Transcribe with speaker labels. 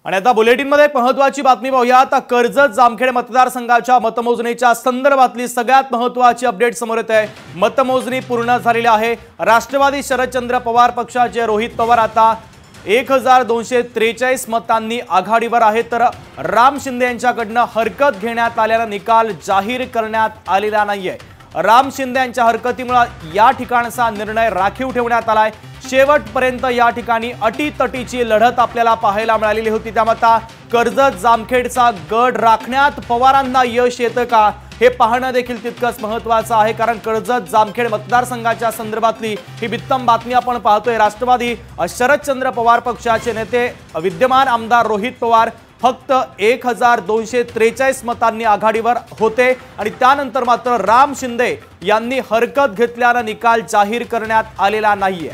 Speaker 1: आणि आता बुलेटिनमध्ये एक महत्त्वाची बातमी पाहूयात। कर्जत जामखेड मतदारसंघाच्या मतमोजणीच्या संदर्भातली सगळ्यात महत्त्वाची अपडेट समोर येत आहे। मतमोजणी पूर्ण झालेली आहे। राष्ट्रवादी शरदचंद्र पवार पक्षाचे रोहित पवार आता 1243 मतांनी आघाडीवर आहेत, तर राम शिंदे यांच्याकडनं हरकत घेण्यात आल्यानं निकाल जाहीर करण्यात आलेला नाहीये। राम शिंदे यांच्या हरकतीमुळे या ठिकाणचा निर्णय राखीव ठेवण्यात आलाय। शेवटपर्यंत या ठिकाणी अटीतटीची लढत आपल्याला पाहायला मिळालेली होती। त्यामुळे आता कर्जत जामखेडचा गड राखण्यात पवारांना यश येतं का हे पाहणं देखील तितकंच महत्त्वाचं आहे, कारण कर्जत जामखेड मतदारसंघाच्या संदर्भातली ही बित्तम बातमी आपण पाहतोय। राष्ट्रवादी शरदचंद्र पवार पक्षाचे नेते विद्यमान आमदार रोहित पवार फक्त 1243 मतांनी आघाडीवर होते आणि त्यानंतर मात्र राम शिंदे यांनी हरकत घेतल्यानं निकाल जाहीर करण्यात आलेला नाहीये।